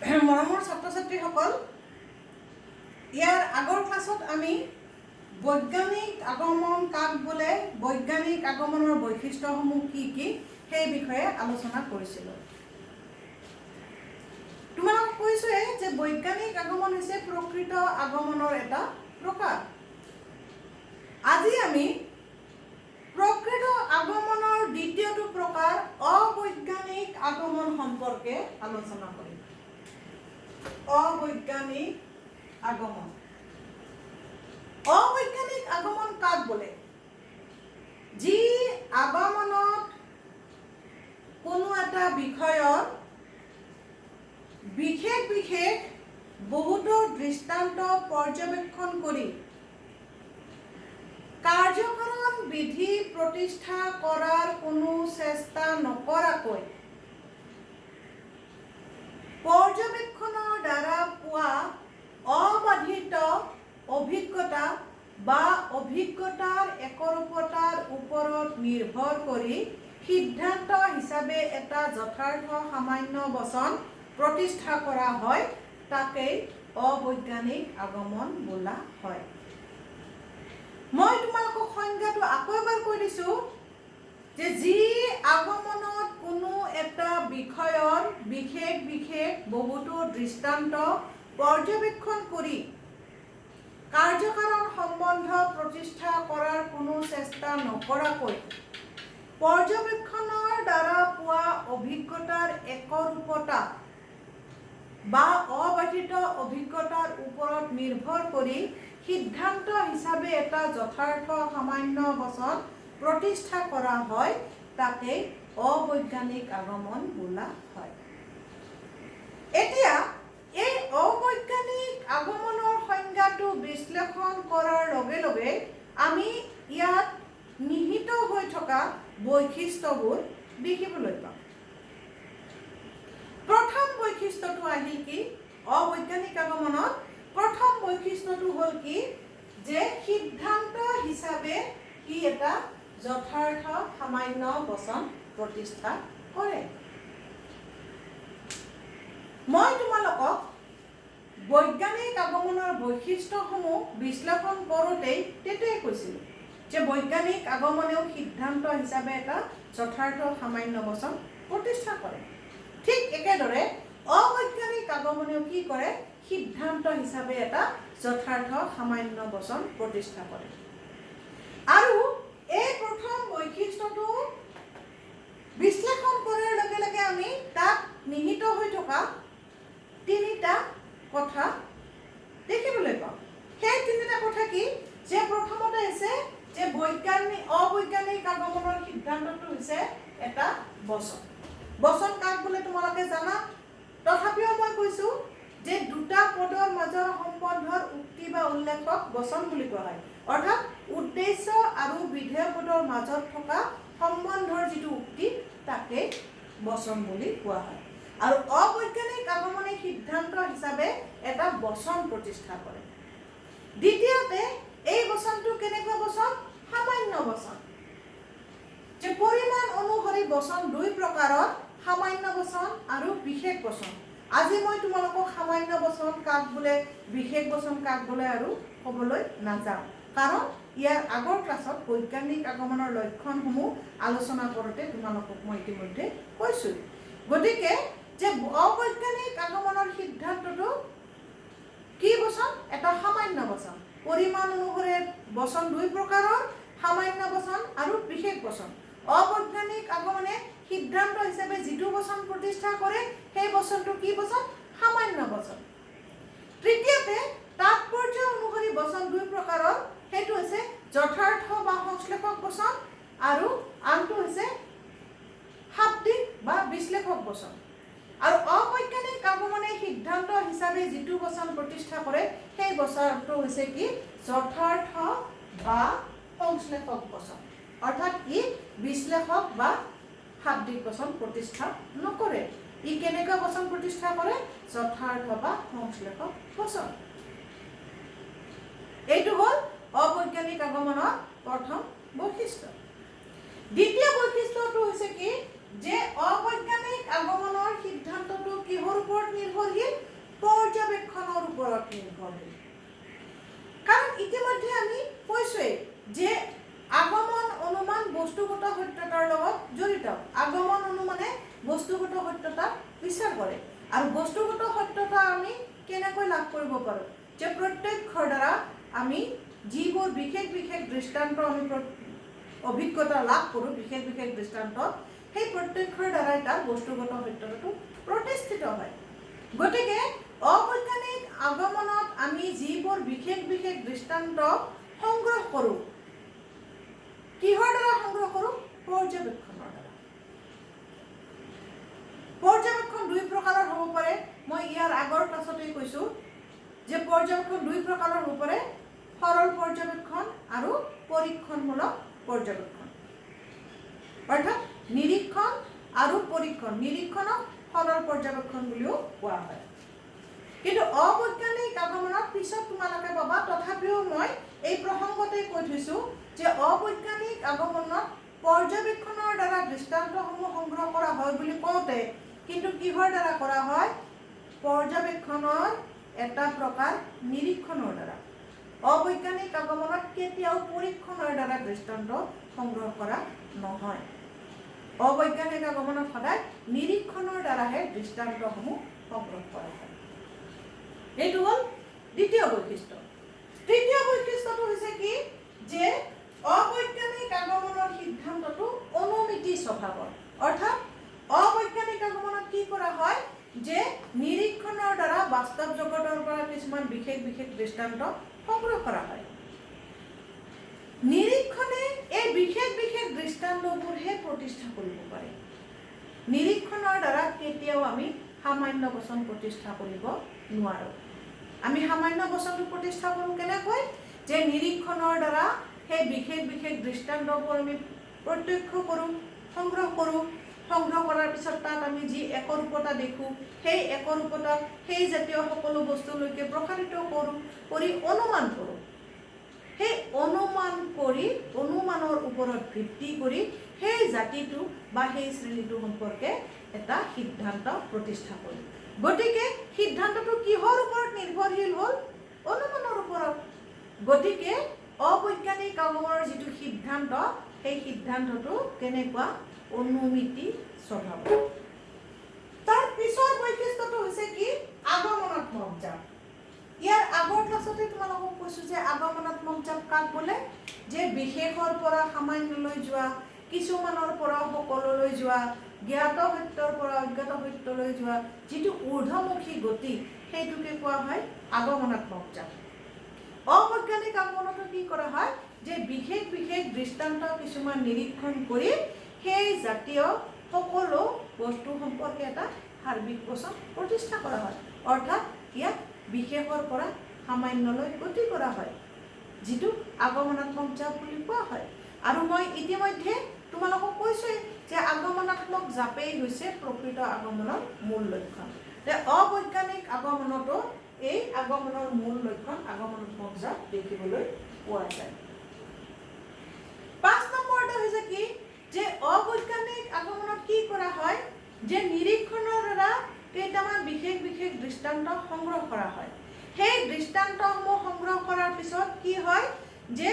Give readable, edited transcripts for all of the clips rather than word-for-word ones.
মৰমৰ ছাত্ৰ ছাত্ৰীসকল, ইয়াৰ আগৰ ক্লাছত আমি বৈজ্ঞানিক আগমন কাক বোলে, বৈজ্ঞানিক আগমনৰ বৈশিষ্ট্যসমূহ কি কি সেই বিষয়ে আলোচনা কৰিছিলোঁ। তোমালোকক কৈছোঁৱে যে বৈজ্ঞানিক আগমন হৈছে প্ৰকৃত আগমনৰ এটা প্ৰকাৰ। আজি আমি প্ৰকৃত আগমনৰ দ্বিতীয়টো প্ৰকাৰ অবৈজ্ঞানিক আগমন সম্পৰ্কে আলোচনা কৰিম। অবৈজ্ঞানিক আগমন। অবৈজ্ঞানিক আগমন কাক বোলে? যি আগমনত কোনো এটা বিষয়ৰ বিশেষ বহুতো দৃষ্টান্ত পৰ্যবেক্ষণ কৰি কাৰ্যকৰণ বিধি প্ৰতিষ্ঠা কৰাৰ কোনো চেষ্টা নকৰাকৈ পৰ্যবেক্ষণৰ দ্বাৰা পোৱা অবাধিত অভিজ্ঞতা বা অভিজ্ঞতাৰ একৰূপতাৰ ওপৰত নিৰ্ভৰ কৰি সিদ্ধান্ত হিচাপে এটা যথাৰ্থ সামান্য বচন প্ৰতিষ্ঠা কৰা হয়, তাকেই অবৈজ্ঞানিক আগমন বোলা হয়। মই তোমালোকক সংজ্ঞাটো আকৌ এবাৰ কৈ দিছোঁ যে যি আগমনত কোনো এটা বিষয়ৰ বিশেষ বহুতো দৃষ্টান্ত পৰ্যবেক্ষণ কৰি কাৰ্যকাৰণ সম্বন্ধ প্ৰতিষ্ঠা কৰাৰ কোনো চেষ্টা নকৰাকৈ পৰ্যবেক্ষণৰ দ্বাৰা পোৱা অভিজ্ঞতাৰ একৰূপতা বা অবাধিত অভিজ্ঞতাৰ ওপৰত নিৰ্ভৰ কৰি সিদ্ধান্ত হিচাপে এটা যথাৰ্থ সামান্য বচন প্ৰতিষ্ঠা কৰা হয়, তাকেই অবৈজ্ঞানিক আগমন বোলা হয়। এতিয়া এই অবৈজ্ঞানিক আগমনৰ সংজ্ঞাটো বিশ্লেষণ কৰাৰ লগে লগে আমি ইয়াত নিহিত হৈ থকা বৈশিষ্ট্যবোৰ দেখিবলৈ পাম। প্ৰথম বৈশিষ্ট্যটো আহিল কি? অবৈজ্ঞানিক আগমনত প্ৰথম বৈশিষ্ট্যটো হ'ল কি? যে সিদ্ধান্ত হিচাপে কি এটা যথাৰ্থ সামান্য বচন প্ৰতিষ্ঠা কৰে। মই তোমালোকক বৈজ্ঞানিক আগমনৰ বৈশিষ্ট্যসমূহ বিশ্লেষণ কৰোঁতেই তেতিয়াই কৈছিলোঁ যে বৈজ্ঞানিক আগমনেও সিদ্ধান্ত হিচাপে এটা যথাৰ্থ সামান্য বচন প্ৰতিষ্ঠা কৰে। ঠিক একেদৰে অবৈজ্ঞানিক আগমনেও কি কৰে? সিদ্ধান্ত হিচাপে এটা যথাৰ্থ সামান্য বচন প্ৰতিষ্ঠা কৰে। আৰু এই প্ৰথম বৈশিষ্ট্যটো বিশ্লেষণ কৰাৰ লগে লগে আমি তাত নিহিত হৈ থকা তিনিটা কথা দেখিবলৈ পাওঁ। সেই তিনিটা কথা কি? যে প্ৰথমতে হৈছে যে অবৈজ্ঞানিক আগমনৰ সিদ্ধান্তটো হৈছে এটা বচন। বচন কাক বোলে তোমালোকে জানা, তথাপিও মই কৈছোঁ যে দুটা পদৰ মাজৰ সম্বন্ধৰ উক্তি বা উল্লেখক বচন বুলি কোৱা হয়। অৰ্থাৎ উদ্দেশ্য আৰু বিধেয় পদৰ মাজত থকা সম্বন্ধৰ যিটো উক্তি তাকে বচন বুলি কোৱা হয়। আৰু অবৈজ্ঞানিক আগমনে সিদ্ধান্ত হিচাপে এটা বচন প্ৰতিষ্ঠা কৰে। দ্বিতীয়তে এই বচনটো কেনেকুৱা বচন? সামান্য বচন। যে পৰিমাণ অনুসৰি বচন দুই প্ৰকাৰৰ, সামান্য বচন আৰু বিশেষ বচন। আজি মই তোমালোকক সামান্য বচন কাক বোলে, বিশেষ বচন কাক বোলে আৰু ক'বলৈ নাযাওঁ, কাৰণ ইয়াৰ আগৰ ক্লাছত বৈজ্ঞানিক আগমনৰ লক্ষণসমূহ আলোচনা কৰোঁতে তোমালোকক মই ইতিমধ্যে কৈছোঁ। গতিকে যে অবৈজ্ঞানিক আগমনৰ সিদ্ধান্তটো কি বচন? এটা সামান্য বচন। পৰিমাণ অনুসৰি বচন দুই প্ৰকাৰৰ, সামান্য বচন আৰু বিশেষ বচন। অবৈজ্ঞানিক আগমনে সিদ্ধান্ত হিচাপে যিটো বচন প্ৰতিষ্ঠা কৰে সেই বচনটো কি বচন? সামান্য বচন। তৃতীয়তে তাৎপৰ্য অনুসৰি বচন দুই প্ৰকাৰৰ, সেইটো হৈছে যথাৰ্থ বা সংশ্লেষক বচন আৰু আনটো হৈছে শাব্দিক বা বিশ্লেষক বচন। আৰু অবৈজ্ঞানিক আগমনে সিদ্ধান্ত হিচাপে যিটো বচন প্ৰতিষ্ঠা কৰে সেই বচনটো হৈছে কি? যথাৰ্থ বা সংশ্লেষক বচন। অৰ্থাৎ ই বিশ্লেষক বা শাব্দিক বচন প্ৰতিষ্ঠা নকৰে। ই কেনেকুৱা বচন প্ৰতিষ্ঠা কৰে? যথাৰ্থ বা সংশ্লেষক বচন। এইটো হ'ল অবৈজ্ঞানিক আগমনৰ প্ৰথম বৈশিষ্ট্য। দ্বিতীয় বৈশিষ্ট্যটো হৈছে কি? যে অবৈজ্ঞানিক আগমনৰ সিদ্ধান্তটো কিহৰ ওপৰত নিৰ্ভৰশীল, পৰ্যবেক্ষণৰ ওপৰত নিৰ্ভৰশীল। কাৰণ ইতিমধ্যে আমি কৈছোৱেই যে আগমন অনুমান বস্তুগত সত্যতাৰ লগত জড়িত। আগমন অনুমানে বস্তুগত সত্যতা বিচাৰ কৰে। আৰু বস্তুগত সত্যতা আমি কেনেকৈ লাভ কৰিব পাৰোঁ? যে প্ৰত্যক্ষৰ দ্বাৰা আমি যিবোৰ বিশেষ বিশেষ দৃষ্টান্ত আমি অভিজ্ঞতা লাভ কৰোঁ, বিশেষ বিশেষ দৃষ্টান্ত, সেই প্ৰত্যক্ষৰ দ্বাৰাই তাৰ বস্তুগত সত্যতাটো প্ৰতিষ্ঠিত হয়। গতিকে অবৈজ্ঞানিক আগমনত আমি যিবোৰ বিশেষ বিশেষ দৃষ্টান্ত সংগ্ৰহ কৰোঁ, কিহৰ দ্বাৰা সংগ্ৰহ কৰোঁ? পৰ্যবেক্ষণৰ দ্বাৰা। পৰ্যবেক্ষণ দুই প্ৰকাৰৰ হ'ব পাৰে। মই ইয়াৰ আগৰ ক্লাছতেই কৈছোঁ যে পৰ্যবেক্ষণ দুই প্ৰকাৰৰ হ'ব পাৰে, সৰল পৰ্যবেক্ষণ আৰু পৰীক্ষণমূলক পৰ্যবেক্ষণ। অৰ্থাৎ নিৰীক্ষণ আৰু পৰীক্ষণ। নিৰীক্ষণক সৰল পৰ্যবেক্ষণ বুলিও কোৱা হয়। কিন্তু অবৈজ্ঞানিক আগমনত পিছত তোমালোকে পাবা, তথাপিও মই এই প্ৰসংগতে কৈ থৈছোঁ যে অবৈজ্ঞানিক আগমনত পৰ্যবেক্ষণৰ দ্বাৰা দৃষ্টান্তসমূহ সংগ্ৰহ কৰা হয় বুলি কওঁতে কিন্তু কিহৰ দ্বাৰা কৰা হয়? পৰ্যবেক্ষণৰ এটা প্ৰকাৰ নিৰীক্ষণৰ দ্বাৰা। অবৈজ্ঞানিক আগমনত কেতিয়াও পৰীক্ষণৰ দ্বাৰা দৃষ্টান্ত সংগ্ৰহ কৰা নহয়। অবৈজ্ঞানিক আগমনত সদায় নিৰীক্ষণৰ দ্বাৰাহে দৃষ্টান্তসমূহ সংগ্ৰহ কৰা হয়। এইটো হ'ল দ্বিতীয় বৈশিষ্ট্য। তৃতীয় বৈশিষ্ট্যটো হৈছে কি? যে অবৈজ্ঞানিক আগমনৰ সিদ্ধান্তটো অনুমিতি স্বভাৱৰ। অৰ্থাৎ অবৈজ্ঞানিক আগমনত কি কৰা হয়? যে নিৰীক্ষণৰ দ্বাৰা বাস্তৱ জগতৰ পৰা কিছুমান বিশেষ বিশেষ দৃষ্টান্ত সংগ্ৰহ কৰা হয়। নিৰীক্ষণে এই বিশেষ বিশেষ দৃষ্টান্তবোৰহে প্ৰতিষ্ঠা কৰিব পাৰে। নিৰীক্ষণৰ দ্বাৰা কেতিয়াও আমি সামান্য বচন প্ৰতিষ্ঠা কৰিব নোৱাৰোঁ। আমি সামান্য বচনটো প্ৰতিষ্ঠা কৰোঁ কেনেকৈ? যে নিৰীক্ষণৰ দ্বাৰা সেই বিশেষ বিশেষ দৃষ্টান্তবোৰ আমি প্ৰত্যক্ষ কৰোঁ, সংগ্ৰহ কৰোঁ। সংগ্ৰহ কৰাৰ পিছত তাত আমি যি একৰূপতা দেখোঁ, সেই একৰূপতা সেই জাতীয় সকলো বস্তুলৈকে প্ৰসাৰিত কৰোঁ, কৰি অনুমান কৰোঁ। সেই অনুমান কৰি, অনুমানৰ ওপৰত ভিত্তি কৰি সেই জাতিটো বা সেই শ্ৰেণীটো সম্পৰ্কে এটা সিদ্ধান্ত প্ৰতিষ্ঠা কৰোঁ। গতিকে সিদ্ধান্তটো কিহৰ ওপৰত নিৰ্ভৰশীল হ'ল? অনুমানৰ ওপৰত। গতিকে অবৈজ্ঞানিক আগমনৰ যিটো সিদ্ধান্ত, সেই সিদ্ধান্তটো কেনেকুৱা? অনুমিতি স্বভাৱৰ। তাৰ পিছৰ বৈশিষ্ট্যটো হৈছে কি? আগমনাত্মক জাপ। ইয়াৰ আগৰ ক্লাছতে তোমালোকক কৈছোঁ যে আগমনাত্মক জাপ কাক বোলে? যে বিশেষৰ পৰা সামান্যলৈ যোৱা, কিছুমানৰ পৰা সকলোলৈ যোৱা, জ্ঞাত সত্যৰ পৰা অজ্ঞাত সত্যলৈ যোৱা যিটো ঊৰ্ধ্বমুখী গতি, সেইটোকে কোৱা হয় আগমনাত্মক জাপ। অবৈজ্ঞানিক আগমনতো কি কৰা হয়? যে বিশেষ বিশেষ দৃষ্টান্ত কিছুমান নিৰীক্ষণ কৰি সেই জাতীয় সকলো বস্তু সম্পৰ্কে এটা সাৰ্বিক বচন প্ৰতিষ্ঠা কৰা হয়। অৰ্থাৎ ইয়াক বিশেষৰ পৰা সামান্যলৈ গতি কৰা হয়, যিটো আগমনাত্মক জাপ বুলি কোৱা হয়। আৰু মই ইতিমধ্যে তোমালোকক কৈছোঁৱেই যে আগমনাত্মক জাপেই হৈছে প্ৰকৃত আগমনৰ মূল লক্ষণ। অবৈজ্ঞানিক আগমনতো এই আগমনৰ মূল লক্ষণ আগমনাত্মক জাপ দেখিবলৈ পোৱা যায়। 5 নম্বৰটো হৈছে কি? যে অবৈজ্ঞানিক আগমনত কি কৰা হয়? যে নিৰীক্ষণৰ দ্বাৰা কেইটামান বিশেষ বিশেষ দৃষ্টান্ত সংগ্ৰহ কৰা হয়। সেই দৃষ্টান্তসমূহ সংগ্ৰহ কৰাৰ পিছত কি হয়? যে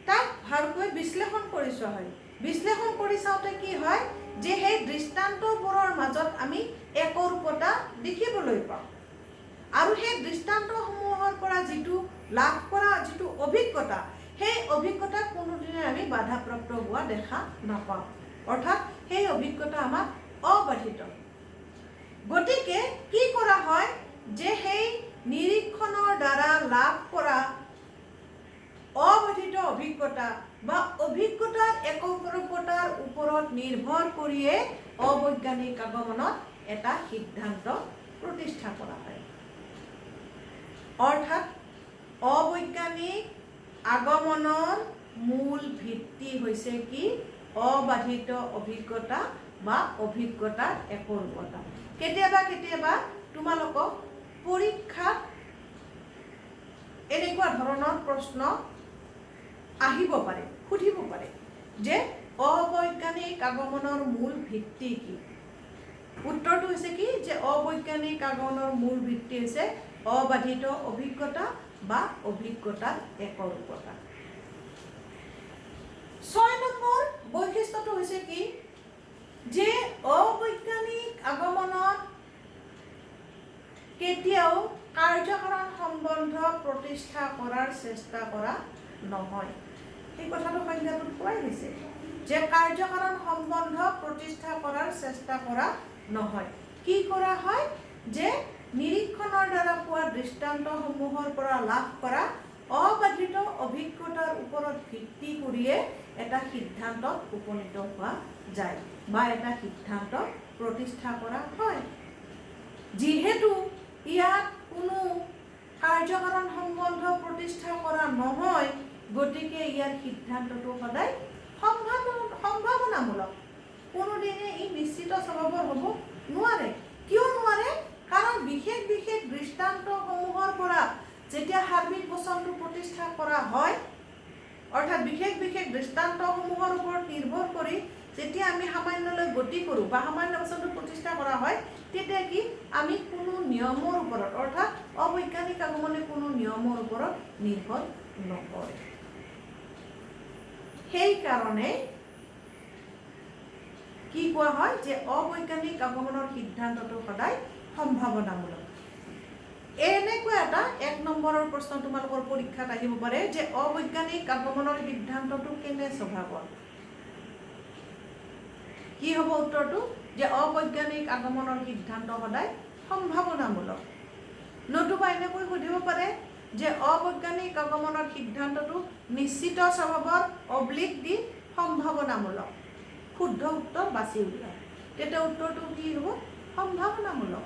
তাক ভালকৈ বিশ্লেষণ কৰি চোৱা হয়। বিশ্লেষণ কৰি চাওঁতে কি হয়? যে সেই দৃষ্টান্তবোৰৰ মাজত আমি একৰূপতা দেখিবলৈ পাওঁ। আৰু সেই দৃষ্টান্তসমূহৰ পৰা যিটো লাভ কৰা যিটো অভিজ্ঞতা, সেই অভিজ্ঞতা কোনোদিনে আমি বাধাপ্ৰাপ্ত হোৱা দেখা নাপাওঁ। অৰ্থাৎ সেই অভিজ্ঞতা আমাৰ অবাধিত। গতিকে কি কৰা হয়? যে সেই নিৰীক্ষণৰ দ্বাৰা লাভ কৰা অবাধিত অভিজ্ঞতা বা অভিজ্ঞতাৰ একৰূপতাৰ ওপৰত নিৰ্ভৰ কৰিয়ে অবৈজ্ঞানিক আগমনত এটা সিদ্ধান্ত প্ৰতিষ্ঠা কৰা হয়। অৰ্থাৎ অবৈজ্ঞানিক আগমনৰ মূল ভিত্তি হৈছে কি? অবাধিত অভিজ্ঞতা বা অভিজ্ঞতাৰ একৰূপতা। কেতিয়াবা কেতিয়াবা তোমালোকক পৰীক্ষাত এনেকুৱা ধৰণৰ প্ৰশ্ন আহিব পাৰে, সুধিব পাৰে যে অবৈজ্ঞানিক আগমনৰ মূল ভিত্তি কি? উত্তৰটো হৈছে কি? যে অবৈজ্ঞানিক অবৈজ্ঞানিক আগমনৰ মূল ভিত্তি হৈছে অবাধিত অভিজ্ঞতা বা অভিজ্ঞতাৰ একৰূপতা। 6 নম্বৰ বৈশিষ্ট্যটো হৈছে কি যে অবৈজ্ঞানিক আগমনত কেতিয়াও কাৰ্যকাৰণ সম্বন্ধ প্ৰতিষ্ঠা কৰাৰ চেষ্টা কৰা নহয়। এই কথাটো সংজ্ঞাটোত কোৱাই হৈছে যে কাৰ্যকাৰণ সম্বন্ধ প্ৰতিষ্ঠা কৰাৰ চেষ্টা কৰা নহয়। কি কৰা হয় যে নিৰীক্ষণৰ দ্বাৰা পোৱা দৃষ্টান্তসমূহৰ পৰা লাভ কৰা অবাধিত অভিজ্ঞতাৰ ওপৰত ভিত্তি কৰিয়ে এটা সিদ্ধান্তত উপনীত হোৱা যায় বা এটা সিদ্ধান্ত প্ৰতিষ্ঠা কৰা হয়। যিহেতু ইয়াত কোনো কাৰ্যকাৰণ সম্বন্ধ প্ৰতিষ্ঠা কৰা নহয়, গতিকে ইয়াৰ সিদ্ধান্তটো সদায় সম্ভাৱনামূলক। কোনোদিনে ই নিশ্চিত স্বভাৱৰ হ'ব নোৱাৰে। কিয় নোৱাৰে? কাৰণ বিশেষ বিশেষ দৃষ্টান্তসমূহৰ পৰা যেতিয়া সাৰ্বিক বচনটো প্ৰতিষ্ঠা কৰা হয়, অৰ্থাৎ বিশেষ বিশেষ দৃষ্টান্তসমূহৰ ওপৰত নিৰ্ভৰ কৰি যেতিয়া আমি সামান্যলৈ গতি কৰোঁ বা সামান্য বচনটো প্ৰতিষ্ঠা কৰা হয়, তেতিয়া কি আমি কোনো নিয়মৰ ওপৰত, অৰ্থাৎ অবৈজ্ঞানিক আগমনে কোনো নিয়মৰ ওপৰত নিৰ্ভৰ নকৰে। সেইকাৰণে কি কোৱা হয় যে অবৈজ্ঞানিক আগমনৰ সিদ্ধান্তটো সদায় সম্ভাৱনামূলক। এনেকুৱা এটা 1 নম্বৰৰ প্ৰশ্ন তোমালোকৰ পৰীক্ষাত আহিব পাৰে যে অবৈজ্ঞানিক আগমনৰ সিদ্ধান্তটো কেনে স্বভাৱৰ। কি হ'ব উত্তৰটো? যে অবৈজ্ঞানিক আগমনৰ সিদ্ধান্ত সদায় সম্ভাৱনামূলক। নতুবা এনেকৈ সুধিব পাৰে যে অবৈজ্ঞানিক আগমনৰ সিদ্ধান্তটো নিশ্চিত স্বভাৱৰ অব্লিক দি সম্ভাৱনামূলক। শুদ্ধ উত্তৰ বাছি উলিওৱা। তেতিয়া উত্তৰটো কি হ'ব? সম্ভাৱনামূলক।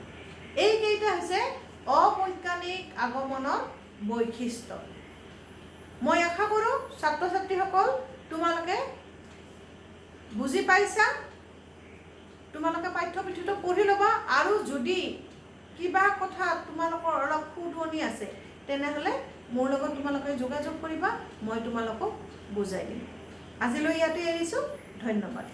এইকেইটা হৈছে অবৈজ্ঞানিক আগমনৰ বৈশিষ্ট্য। মই আশা কৰোঁ ছাত্ৰ ছাত্ৰীসকল তোমালোকে বুজি পাইছা। তোমালোকে পাঠ্যপুথিটো পঢ়ি ল'বা, আৰু যদি কিবা কথা তোমালোকৰ অলপ শুধৰণি আছে তেনেহ'লে মোৰ লগত তোমালোকে যোগাযোগ কৰিবা, মই তোমালোকক বুজাই দিম। আজিলৈ ইয়াতে এৰিছোঁ। ধন্যবাদ।